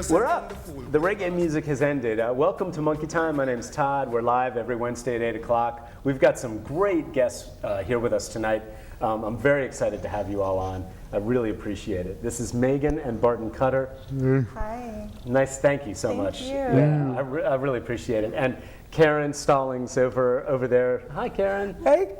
We're up. The reggae music has ended. Welcome to Monkey Time. My name's Todd. We're live every Wednesday at 8 o'clock. We've got some great guests here with us tonight. I'm very excited to have you all on. I really appreciate it. This is Megan and Barton Cutter. Hi. Nice, thank you so much. Thank you. Yeah, I really appreciate it. And Karen Stallings over there. Hi, Karen. Hey,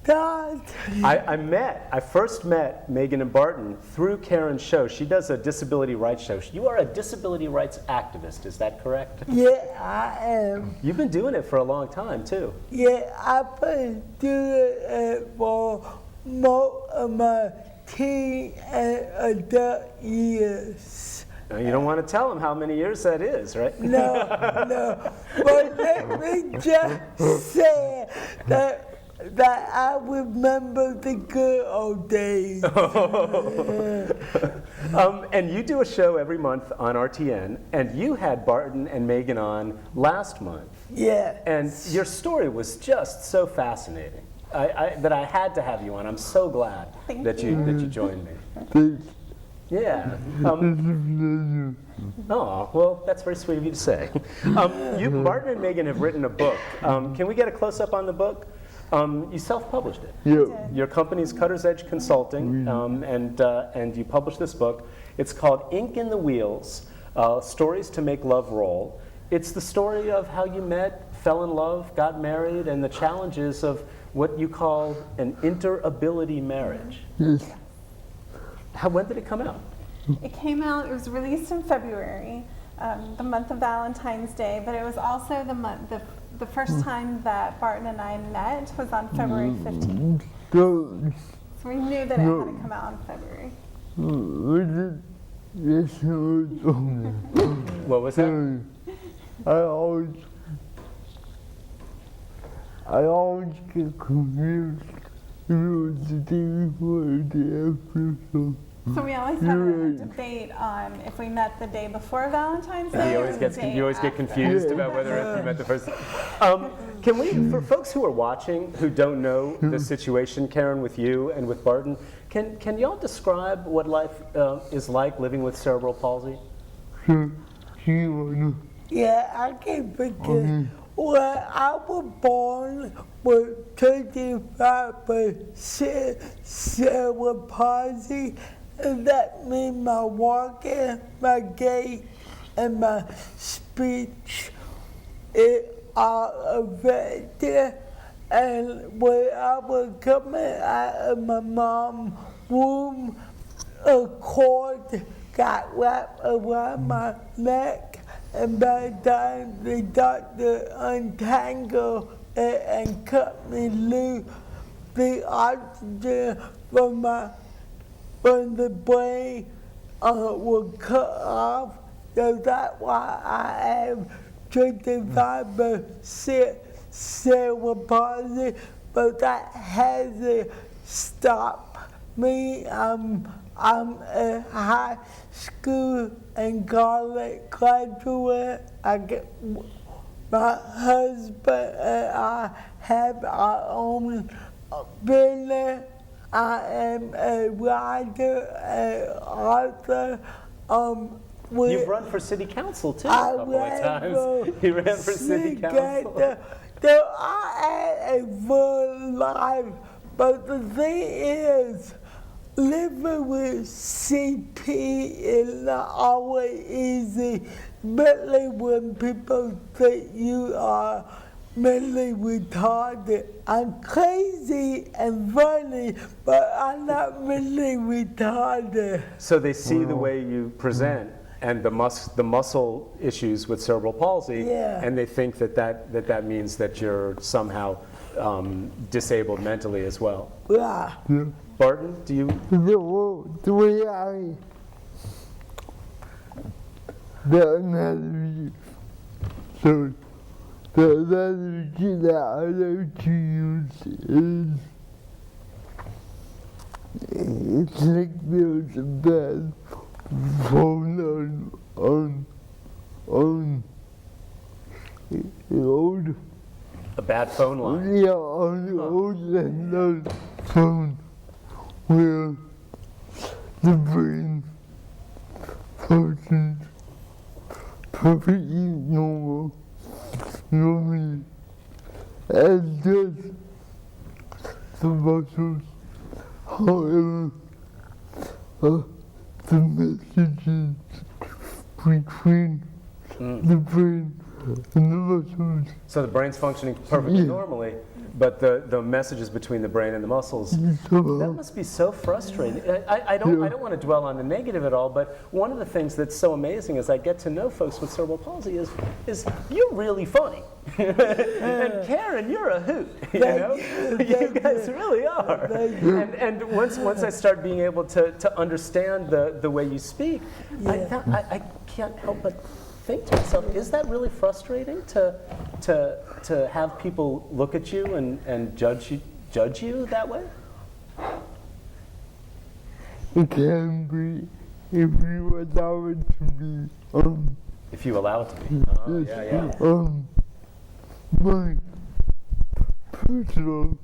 Todd. I first met Megan and Barton through Karen's show. She does a disability rights show. You are a disability rights activist, is that correct? Yeah, I am. You've been doing it for a long time, too. Yeah, I've been doing it for most of my teen and adult years. You don't want to tell them how many years that is, right? No. But let me just say that I remember the good old days. And you do a show every month on RTN, and you had Barton and Megan on last month. Yeah. And your story was just so fascinating that I had to have you on. I'm so glad that you joined me. Yeah. Oh, well, that's very sweet of you to say. Barton and Megan have written a book. Can we get a close-up on the book? You self-published it. Yeah. Your company's Cutter's Edge Consulting, and you published this book. It's called Ink in the Wheels, Stories to Make Love Roll. It's the story of how you met, fell in love, got married, and the challenges of what you call an interability marriage. Yes. When did it come out? It came out, it was released in February, the month of Valentine's Day, but it was also the first time that Barton and I met was on February 15th. So we knew that it had to come out in February. What was that? I always get confused. It was the day before or the day after. So we always had a debate on if we met the day before Valentine's Day. You always get confused about whether you met the first. Can we, for folks who are watching who don't know the situation, Karen, with you and with Barton, can y'all describe what life is like living with cerebral palsy? Yeah, I can begin. Well, I was born with 25% cerebral palsy, and that means my walking, my gait, and my speech are affected. And when I was coming out of my mom's womb, a cord got wrapped around my neck. And by the time the doctor untangled it and cut me loose, the oxygen from the brain was cut off. So that's why I have 25% cerebral palsy, but that hasn't stopped me. I'm a high school and college graduate. My husband and I have our own business. I am a writer and author. You've run for city council too a couple of times. You ran for city council. So I had a full life, but the thing is, living with CP is not always easy, especially when people think you are mentally retarded. I'm crazy and funny, but I'm not mentally retarded. So they see the way you present and the muscle issues with cerebral palsy, and they think that means that you're somehow disabled mentally as well. Yeah. Barton, do you? The way the analogy, so the analogy that I like to use is, it's like there's a bad phone on the old. A bad phone line? Yeah, on the old landline phone. Where the brain functions perfectly normal, normally, as does the muscles. However, the messages between the brain and the muscles. So the brain's functioning perfectly normally, but the messages between the brain and the muscles, that must be so frustrating. I don't want to dwell on the negative at all, but one of the things that's so amazing as I get to know folks with cerebral palsy is you're really funny. And Karen, you're a hoot, you know? You guys really are. And once I start being able to understand the way you speak, I can't help but think to myself, is that really frustrating to have people look at you and judge you that way? It can be if you allow it to be. If you allow it to be. Oh, yeah. My personal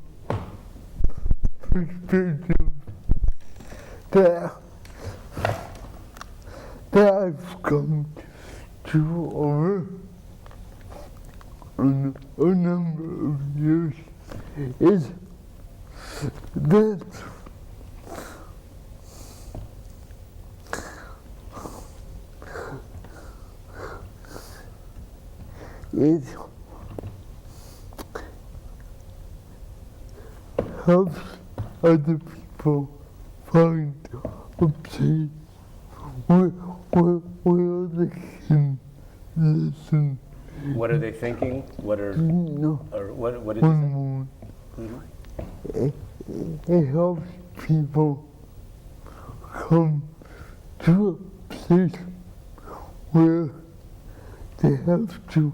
perspective that I've come to over a number of years is that it helps other people find a place where they can listen. What are they thinking? What are or what did you say? It helps people come to a place where they have to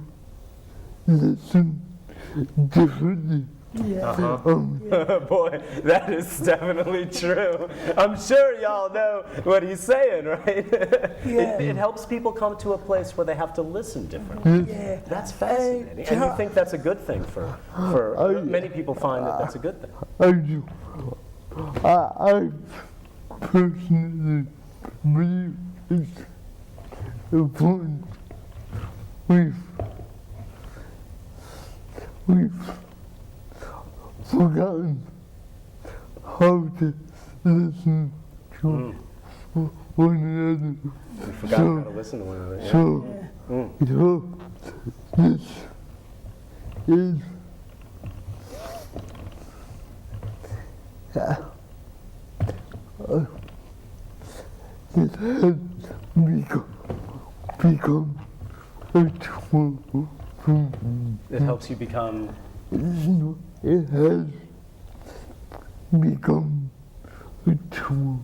listen differently. Boy, that is definitely true. I'm sure y'all know what he's saying, right? It helps people come to a place where they have to listen differently. That's fascinating. And you think that's a good thing for many people find that that's a good thing. I do. I personally believe it's important. We've forgotten how to listen to one another. We've forgotten how to listen to one another. Yeah. So this is it has become a tool for me. It helps you become. It has become a tool.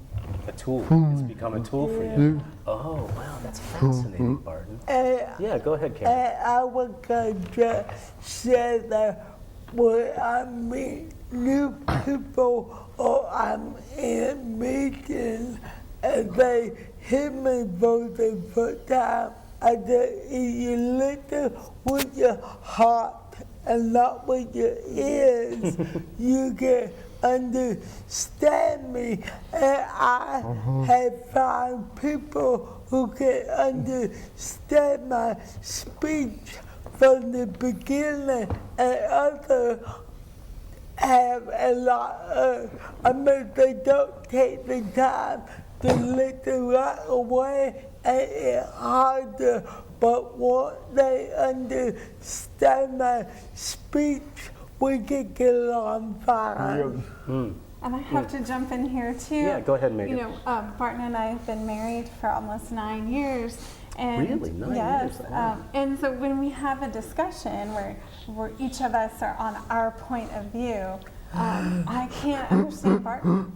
A tool. It's become a tool for you. Oh, wow, that's fascinating, Barton. Yeah, go ahead, Karen. I was going to say that when I meet new people or I'm in meetings and they hear me for the first time, I say, if you listen with your heart and not with your ears, you can understand me. And I have found people who can understand my speech from the beginning, and others have a lot of, they don't take the time to listen right away, and it's harder. But once they understand my speech, we can get along fine. And I have to jump in here too. Yeah, go ahead, Megan. You know, Barton and I have been married for almost 9 years. And Really? 9 yes, years? Wow. and so when we have a discussion where each of us are on our point of view, I can't understand Barton.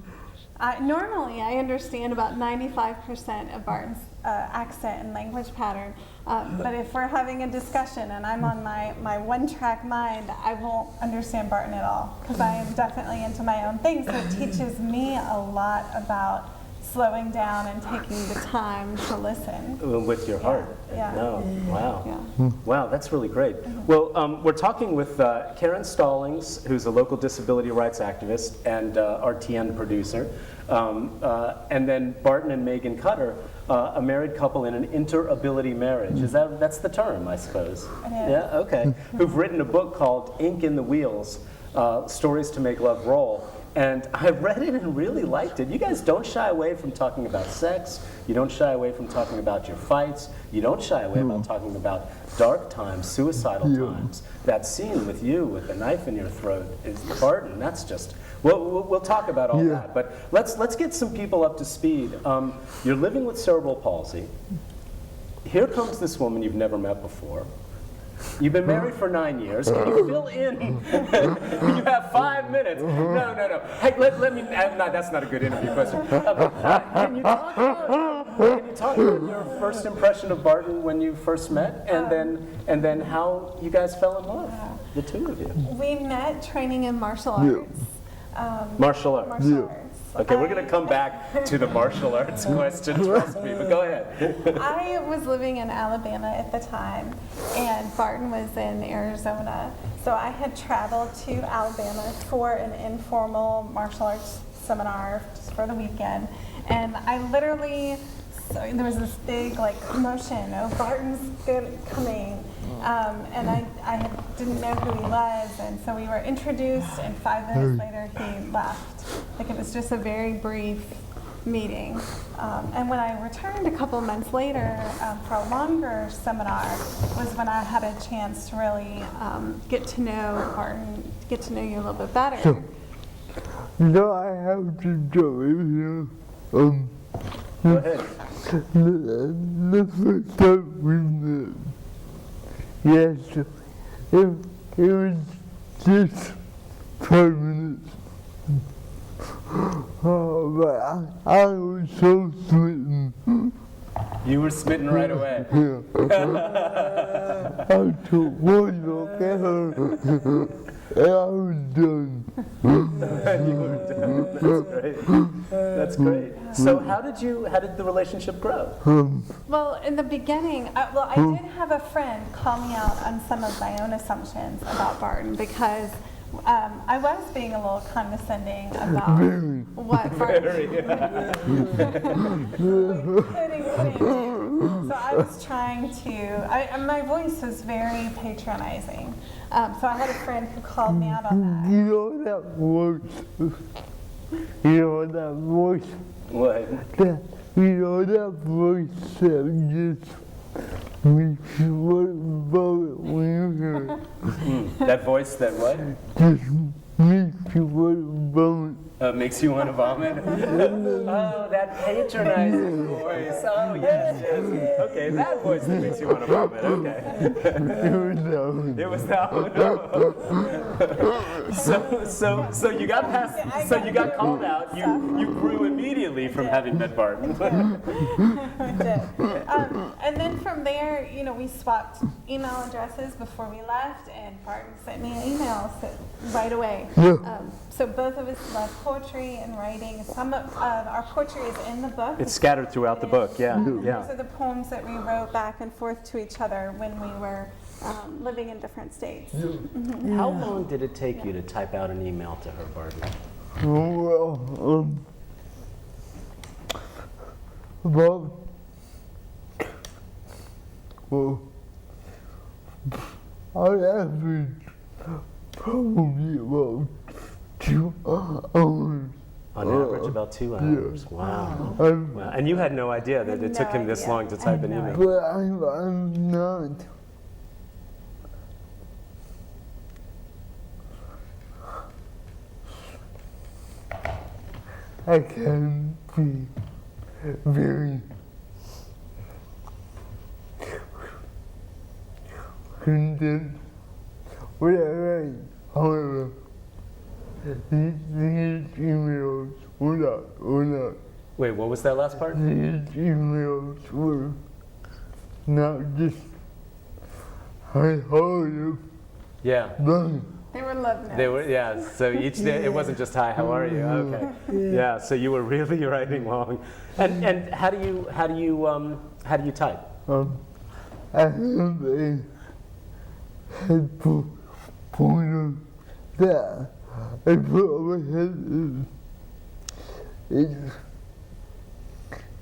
Normally, I understand about 95% of Barton's accent and language pattern, but if we're having a discussion and I'm on my one-track mind, I won't understand Barton at all, because I am definitely into my own thing, so it teaches me a lot about slowing down and taking the time to listen. With your heart. Yeah. No. Wow. Yeah. Wow, that's really great. Well, we're talking with Karen Stallings, who's a local disability rights activist and our TN producer, and then Barton and Megan Cutter, a married couple in an interability marriage. That's the term, I suppose? It is. Yeah, okay. Who've written a book called Ink in the Wheels, Stories to Make Love Roll. And I read it and really liked it. You guys don't shy away from talking about sex. You don't shy away from talking about your fights. You don't shy away about talking about dark times, suicidal times. That scene with you with the knife in your throat is Barton. That's just, we'll talk about all that. But let's get some people up to speed. You're living with cerebral palsy. Here comes this woman you've never met before. You've been married for 9 years. Can you fill in? You have 5 minutes. No. Hey, let me. No, that's not a good interview question. Can you talk about your first impression of Barton when you first met, and then how you guys fell in love, the two of you? We met training in martial arts. Martial arts. Martial arts. Okay, we're going to come back to the martial arts question, trust me, but go ahead. I was living in Alabama at the time, and Barton was in Arizona. So I had traveled to Alabama for an informal martial arts seminar just for the weekend. And I literally, there was this big commotion, oh, Barton's coming. And I didn't know who he was, and so we were introduced, and 5 minutes later he left. It was just a very brief meeting. And when I returned a couple months later for a longer seminar was when I had a chance to really get to know Barton, get to know you a little bit better. No, I have to tell you, Go ahead. the first time we met, yes, it was just 5 minutes. Oh, but I was so smitten. You were smitten right away. I took one look at her, and I was done. You were done. That's great. So how did the relationship grow? Well, in the beginning, I did have a friend call me out on some of my own assumptions about Barton because I was being a little condescending about what Barton couldn't do. So I was trying to, my voice was very patronizing. So I had a friend who called me out on that. You know that voice? You know that voice? What? You know that voice that just makes you want to vomit when you hear it? That voice that what? Just makes you want to vomit. Makes you want to vomit? Oh, that patronizing voice. Oh, yes. Okay, that voice that makes you want to vomit. Okay. It was that one. So you got past. So you got called out. You grew immediately from having met Barton. I did. And then from there, we swapped email addresses before we left, and Barton sent me an email right away. So both of us love poetry and writing. Some of our poetry is in the book. It's scattered throughout the book. Yeah. Those are the poems that we wrote back and forth to each other when we were living in different states. How long did it take you to type out an email to her, Barton? I average probably about 2 hours. On average, about 2 hours. Wow. Wow. And you had no idea that it took him this long to type an email. But I'm not. I can be very content when I write. However, these emails were not. Wait, what was that last part? These emails were not just I heard Yeah. but They were love notes. They were, yeah. So each day, it wasn't just hi, how are you? Okay. Yeah. So you were really writing long. And how do you type? I have a headphone pointer that I put on my head. It's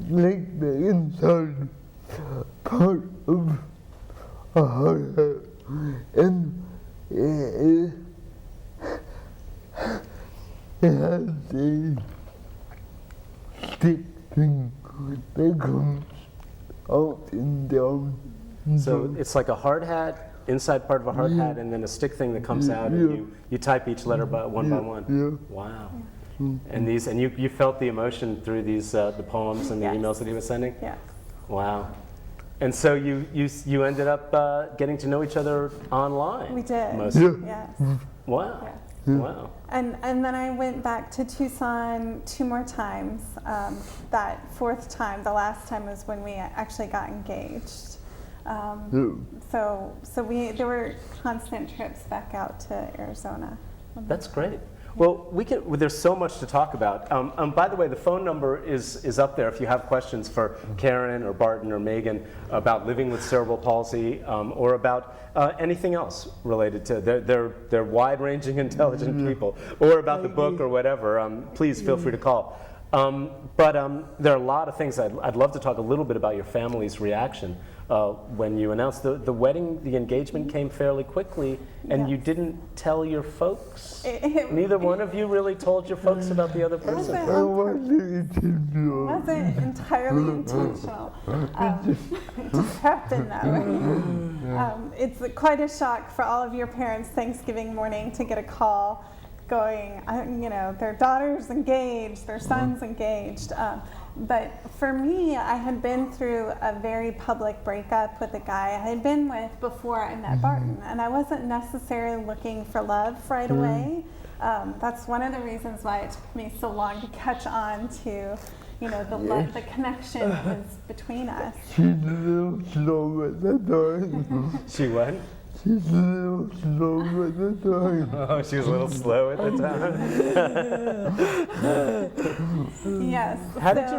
like the inside part of a hard hat, and it has a stick thing that comes out and down. So it's like a hard hat, inside part of a hard hat, and then a stick thing that comes out, and you type each letter one by one. Yeah. Wow. And you felt the emotion through these the poems and the Yes. emails that he was sending. Yeah. Wow. And so you ended up getting to know each other online. We did. Mostly. Yes. Wow. Yeah. Wow. And then I went back to Tucson 2 more times. That 4th time, the last time, was when we actually got engaged. So there were constant trips back out to Arizona. That's great. Well, there's so much to talk about. By the way, the phone number is up there if you have questions for Karen or Barton or Megan about living with cerebral palsy or about anything else related to they're wide-ranging, intelligent people, or about the book or whatever. Please feel free to call. But there are a lot of things. I'd love to talk a little bit about your family's reaction when you announced the wedding. The engagement came fairly quickly, and you didn't tell your folks. Neither one of you really told your folks about the other person. I wasn't intentional. It wasn't entirely intentional. It just happened that way. It's quite a shock for all of your parents Thanksgiving morning to get a call going, their daughter's engaged, their son's engaged. But for me, I had been through a very public breakup with a guy I had been with before I met Barton, and I wasn't necessarily looking for love right away. That's one of the reasons why it took me so long to catch on to, the connection that was between us. She's a little slow at the time. She what? She's a little slow at the time. Oh, she was a little slow at the time. Yes. How did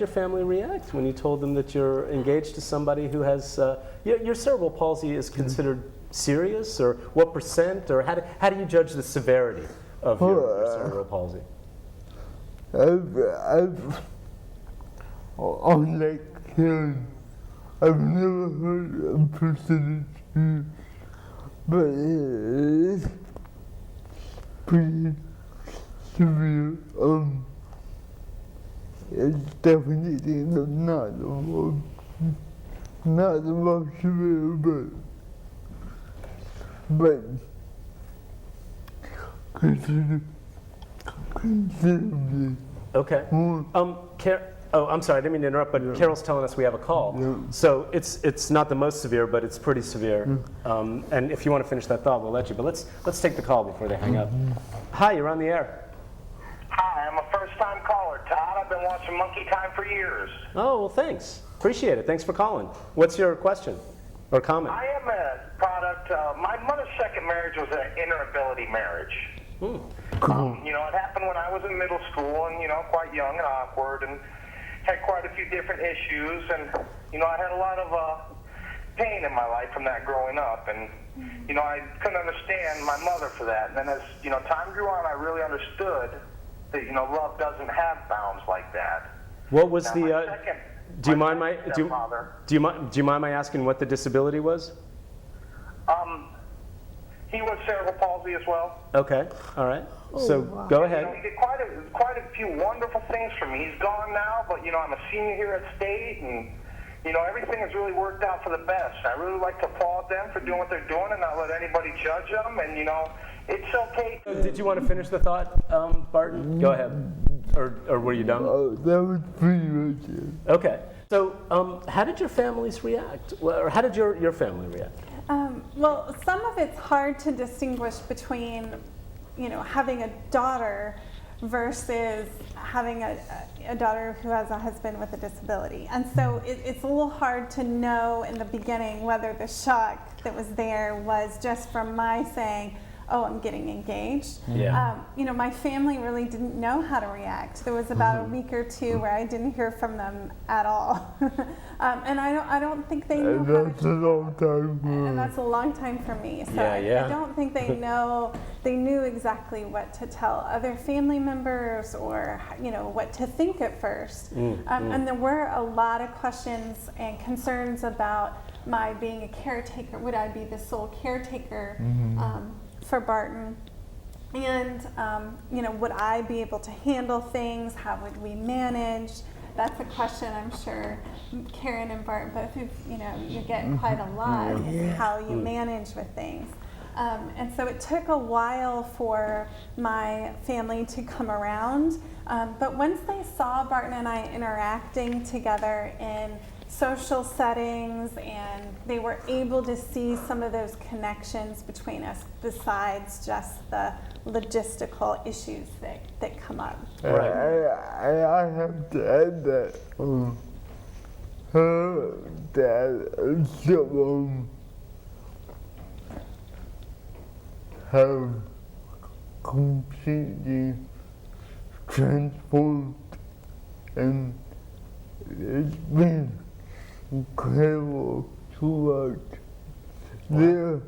your family react when you told them that you're engaged to somebody who has your cerebral palsy is considered serious, or what percent, or how do you judge the severity of your cerebral palsy? Unlike Karen, I've never heard a percentage, but it's pretty severe. It's definitely not the most severe, but considerably. Okay. I'm sorry, I didn't mean to interrupt, but Carol's telling us we have a call. Yeah. So it's not the most severe, but it's pretty severe. And if you want to finish that thought, we'll let you. But let's take the call before they hang up. Hi, you're on the air. Hi, I'm a first-time caller, Todd. I've been watching Monkey Time for years. Oh, well, thanks. Appreciate it. Thanks for calling. What's your question or comment? I am a product. My mother's second marriage was an inner-ability marriage. It happened when I was in middle school and, quite young and awkward and had quite a few different issues. And, I had a lot of pain in my life from that growing up. And, I couldn't understand my mother for that. And then as, time grew on, I really understood that, love doesn't have bounds like that. What was Now, the? my second, do you my mind my second do stepfather, you mind my asking what the disability was? he was cerebral palsy as well. Okay. All right. So go ahead. He did quite a few wonderful things for me. He's gone now, but I'm a senior here at State, and everything has really worked out for the best. I really like to applaud them for doing what they're doing and not let anybody judge them. And it's okay. Did you want to finish the thought, Barton? Go ahead. Or were you done? That was pretty much it. Okay. So how did your families react? Or how did your family react? Well, some of it's hard to distinguish between, having a daughter versus having a daughter who has a husband with a disability. And so it's a little hard to know in the beginning whether the shock that was there was just from my saying, oh, I'm getting engaged. Yeah. My family really didn't know how to react. There was about a week or two where I didn't hear from them at all. And I don't think they know how That's a long time. and that's a long time for me. So I don't think they knew exactly what to tell other family members or what to think at first. And there were a lot of questions and concerns about my being a caretaker. Would I be the sole caretaker for Barton? And would I be able to handle things? How would we manage? That's a question I'm sure Karen and Barton both you get quite a lot, how you manage with things. And so it took a while for my family to come around, but once they saw Barton and I interacting together in social settings, and they were able to see some of those connections between us besides just the logistical issues that come up. I have to add that her dad and stepmom have completely transformed, and it's been incredible to watch their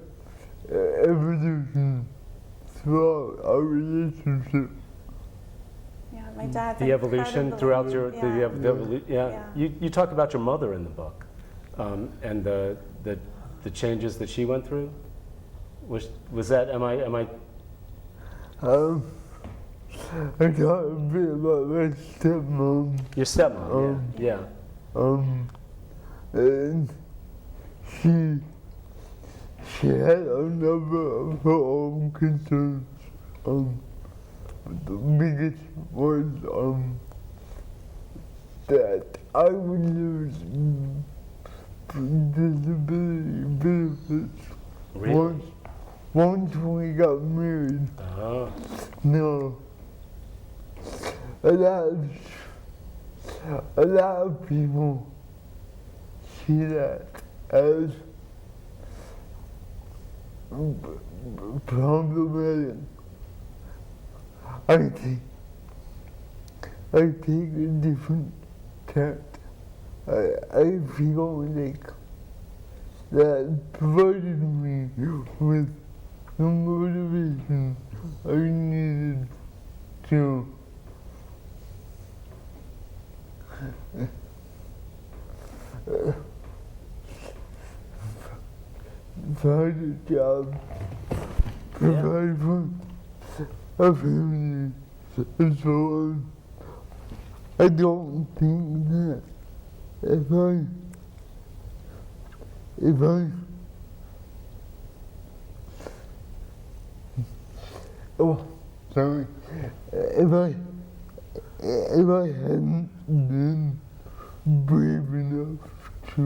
evolution throughout our relationship. Yeah, my dad's The evolution throughout your Yeah. You talk about your mother in the book, and the changes that she went through. Was that am I? I got a bit about my stepmom. Your stepmom, yeah. And she had a number of her own concerns. The biggest was that I would lose disability benefits once we got married. No. A lot of people see that as problematic. I take a different tact. I feel like that provided me with the motivation I needed to find a job, provide for a family, and so on. I don't think that if I hadn't been brave enough to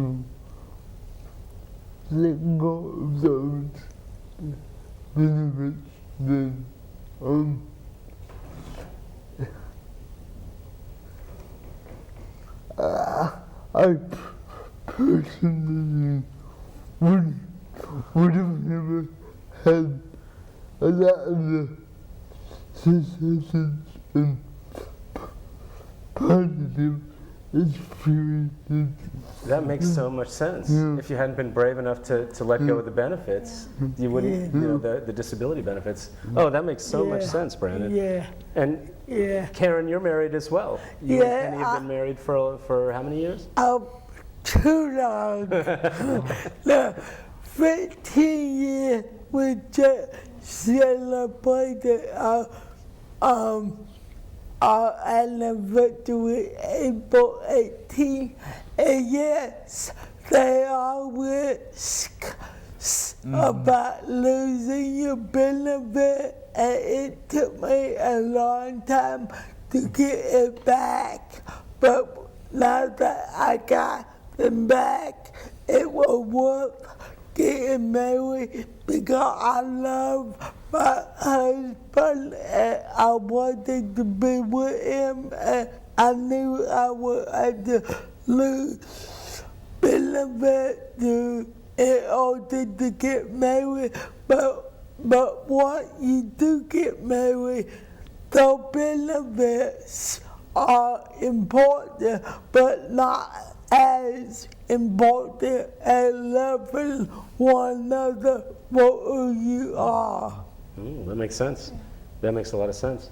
let go of those benefits, then I personally would have never had a lot of the successes and positive experiences. That makes so much sense. If you hadn't been brave enough to let go of the benefits, you wouldn't, the disability benefits. Oh, that makes so much sense, Brandon. Yeah. And Karen, you're married as well. You and Penny have been married for how many years? Too long. No, 15 years we just celebrated our anniversary April 18th. And yes, there are risks about losing your benefit, and it took me a long time to get it back. But now that I got them back, it was worth getting married because I love my husband and I wanted to be with him, and I knew I would have to lose benefit in order to get married. But but once you do get married, the benefits are important, but not as important as loving one another for who you are. That makes sense. That makes a lot of sense.